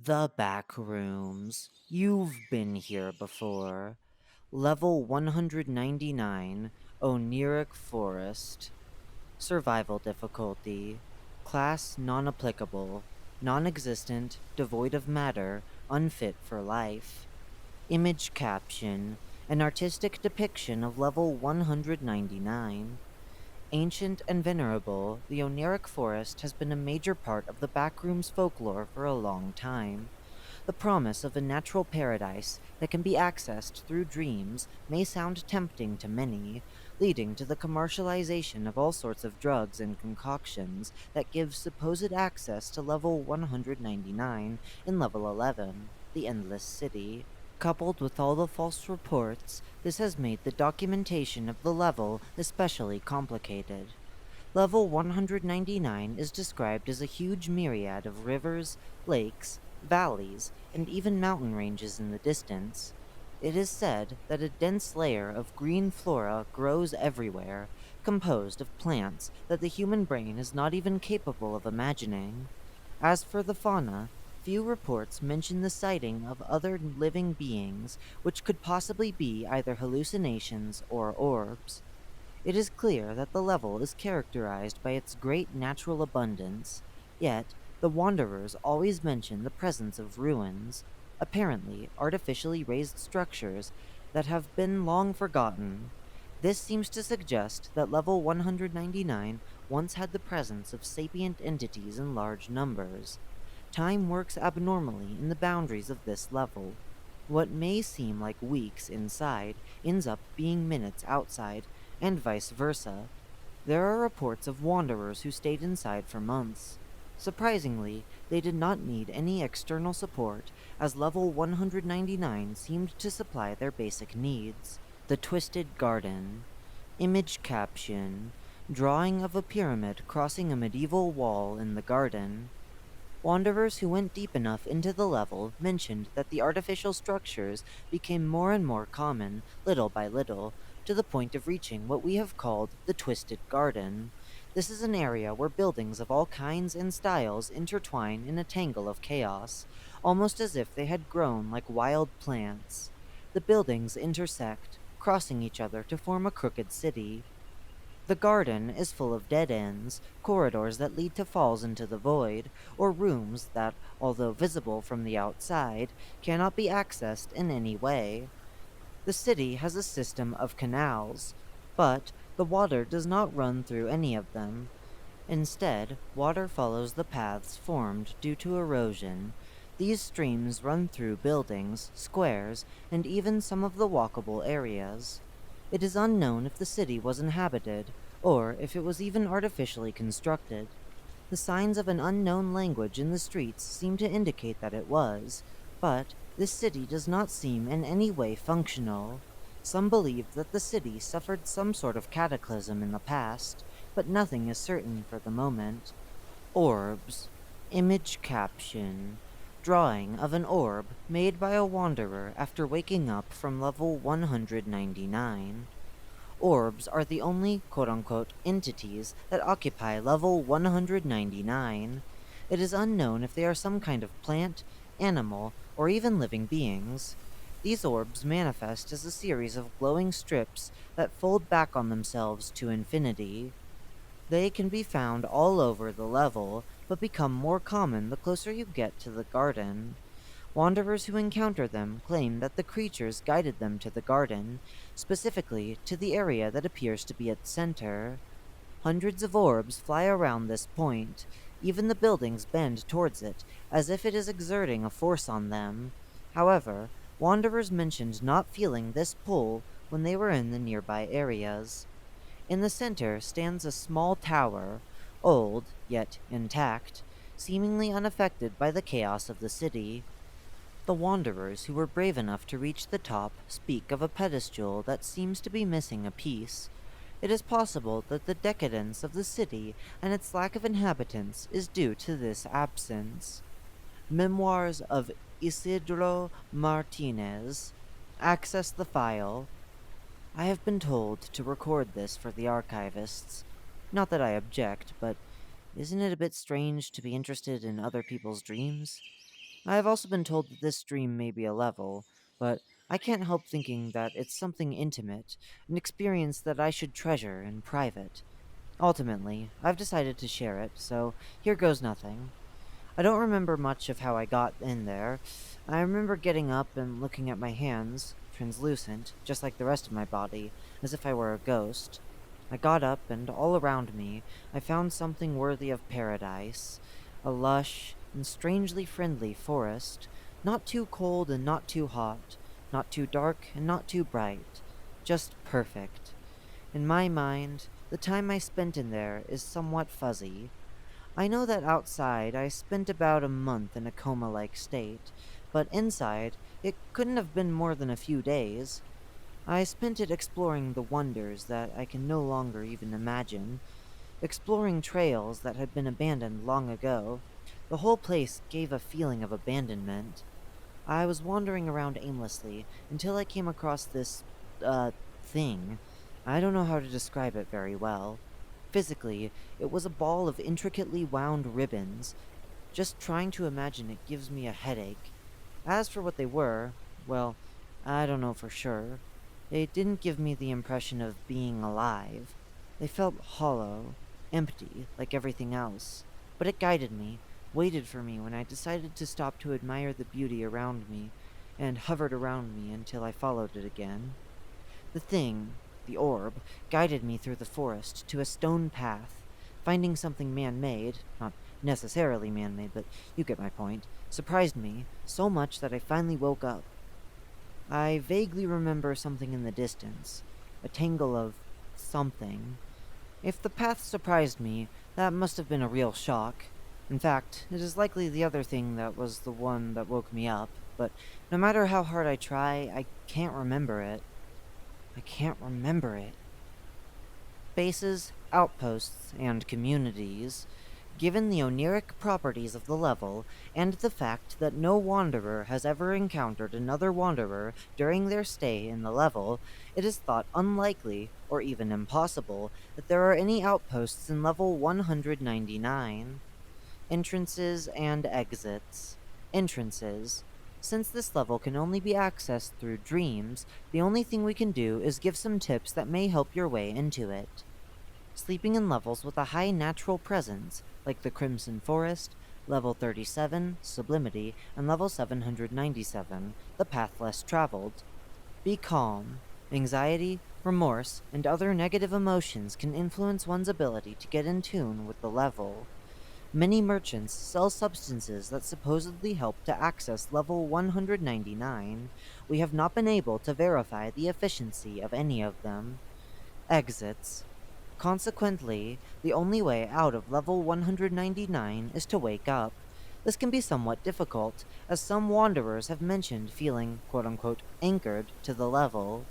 The Backrooms. You've been here before. Level 199, Oneriric Forest. Survival difficulty. Class non-applicable. Non-existent, devoid of matter, unfit for life. Image caption. An artistic depiction of level 199. Ancient and venerable, the Oneriric Forest has been a major part of the Backrooms folklore for a long time. The promise of a natural paradise that can be accessed through dreams may sound tempting to many, leading to the commercialization of all sorts of drugs and concoctions that give supposed access to level 199 and level 11, the Endless City. Coupled with all the false reports, this has made the documentation of the level especially complicated. Level 199 is described as a huge myriad of rivers, lakes, valleys, and even mountain ranges in the distance. It is said that a dense layer of green flora grows everywhere, composed of plants that the human brain is not even capable of imagining. As for the fauna, few reports mention the sighting of other living beings, which could possibly be either hallucinations or orbs. It is clear that the level is characterized by its great natural abundance, yet the wanderers always mention the presence of ruins, apparently artificially raised structures that have been long forgotten. This seems to suggest that level 199 once had the presence of sapient entities in large numbers. Time works abnormally in the boundaries of this level. What may seem like weeks inside ends up being minutes outside, and vice versa. There are reports of wanderers who stayed inside for months. Surprisingly, they did not need any external support, as level 199 seemed to supply their basic needs. The Twisted Garden. Image caption. Drawing of a pyramid crossing a medieval wall in the garden. Wanderers who went deep enough into the level mentioned that the artificial structures became more and more common, little by little, to the point of reaching what we have called the Twisted Garden. This is an area where buildings of all kinds and styles intertwine in a tangle of chaos, almost as if they had grown like wild plants. The buildings intersect, crossing each other to form a crooked city. The garden is full of dead ends, corridors that lead to falls into the void, or rooms that, although visible from the outside, cannot be accessed in any way. The city has a system of canals, but the water does not run through any of them. Instead, water follows the paths formed due to erosion. These streams run through buildings, squares, and even some of the walkable areas. It is unknown if the city was inhabited, or if it was even artificially constructed. The signs of an unknown language in the streets seem to indicate that it was, but this city does not seem in any way functional. Some believe that the city suffered some sort of cataclysm in the past, but nothing is certain for the moment. Orbs. Image caption. Drawing of an orb made by a wanderer after waking up from level 199. Orbs are the only quote-unquote entities that occupy level 199. It is unknown if they are some kind of plant, animal, or even living beings. These orbs manifest as a series of glowing strips that fold back on themselves to infinity. They can be found all over the level, but become more common the closer you get to the garden. Wanderers who encounter them claim that the creatures guided them to the garden, specifically to the area that appears to be its center. Hundreds of orbs fly around this point. Even the buildings bend towards it, as if it is exerting a force on them. However, wanderers mentioned not feeling this pull when they were in the nearby areas. In the center stands a small tower, old, yet intact, seemingly unaffected by the chaos of the city. The wanderers who were brave enough to reach the top speak of a pedestal that seems to be missing a piece. It is possible that the decadence of the city and its lack of inhabitants is due to this absence. Memoirs of Isidro Martinez. Access the file. I have been told to record this for the archivists. Not that I object, but isn't it a bit strange to be interested in other people's dreams? I have also been told that this stream may be a level, but I can't help thinking that it's something intimate, an experience that I should treasure in private. Ultimately, I've decided to share it, so here goes nothing. I don't remember much of how I got in there. I remember getting up and looking at my hands, translucent, just like the rest of my body, as if I were a ghost. I got up, and all around me, I found something worthy of paradise, a lush and strangely friendly forest, not too cold and not too hot, not too dark and not too bright, just perfect. In my mind, the time I spent in there is somewhat fuzzy. I know that outside I spent about a month in a coma like state, but inside it couldn't have been more than a few days. I spent it exploring the wonders that I can no longer even imagine, exploring trails that had been abandoned long ago. The whole place gave a feeling of abandonment. I was wandering around aimlessly until I came across this, thing. I don't know how to describe it very well. Physically, it was a ball of intricately wound ribbons. Just trying to imagine it gives me a headache. As for what they were, well, I don't know for sure. They didn't give me the impression of being alive. They felt hollow, empty, like everything else. But it guided me, waited for me when I decided to stop to admire the beauty around me, and hovered around me until I followed it again. The thing, the orb, guided me through the forest to a stone path. Finding something man-made, not necessarily man-made, but you get my point, surprised me so much that I finally woke up. I vaguely remember something in the distance, a tangle of something. If the path surprised me, that must have been a real shock. In fact, it is likely the other thing that was the one that woke me up, but no matter how hard I try, I can't remember it. I can't remember it. Bases, outposts, and communities. Given the Oneiric properties of the level, and the fact that no wanderer has ever encountered another wanderer during their stay in the level, it is thought unlikely, or even impossible, that there are any outposts in level 199. Entrances and exits. Entrances. Since this level can only be accessed through dreams, the only thing we can do is give some tips that may help your way into it. Sleeping in levels with a high natural presence, like the Crimson Forest, level 37, Sublimity, and level 797, the path less traveled. Be calm. Anxiety, remorse, and other negative emotions can influence one's ability to get in tune with the level. Many merchants sell substances that supposedly help to access level 199. We have not been able to verify the efficiency of any of them. Exits. Consequently, the only way out of level 199 is to wake up. This can be somewhat difficult, as some wanderers have mentioned feeling quote-unquote anchored to the level.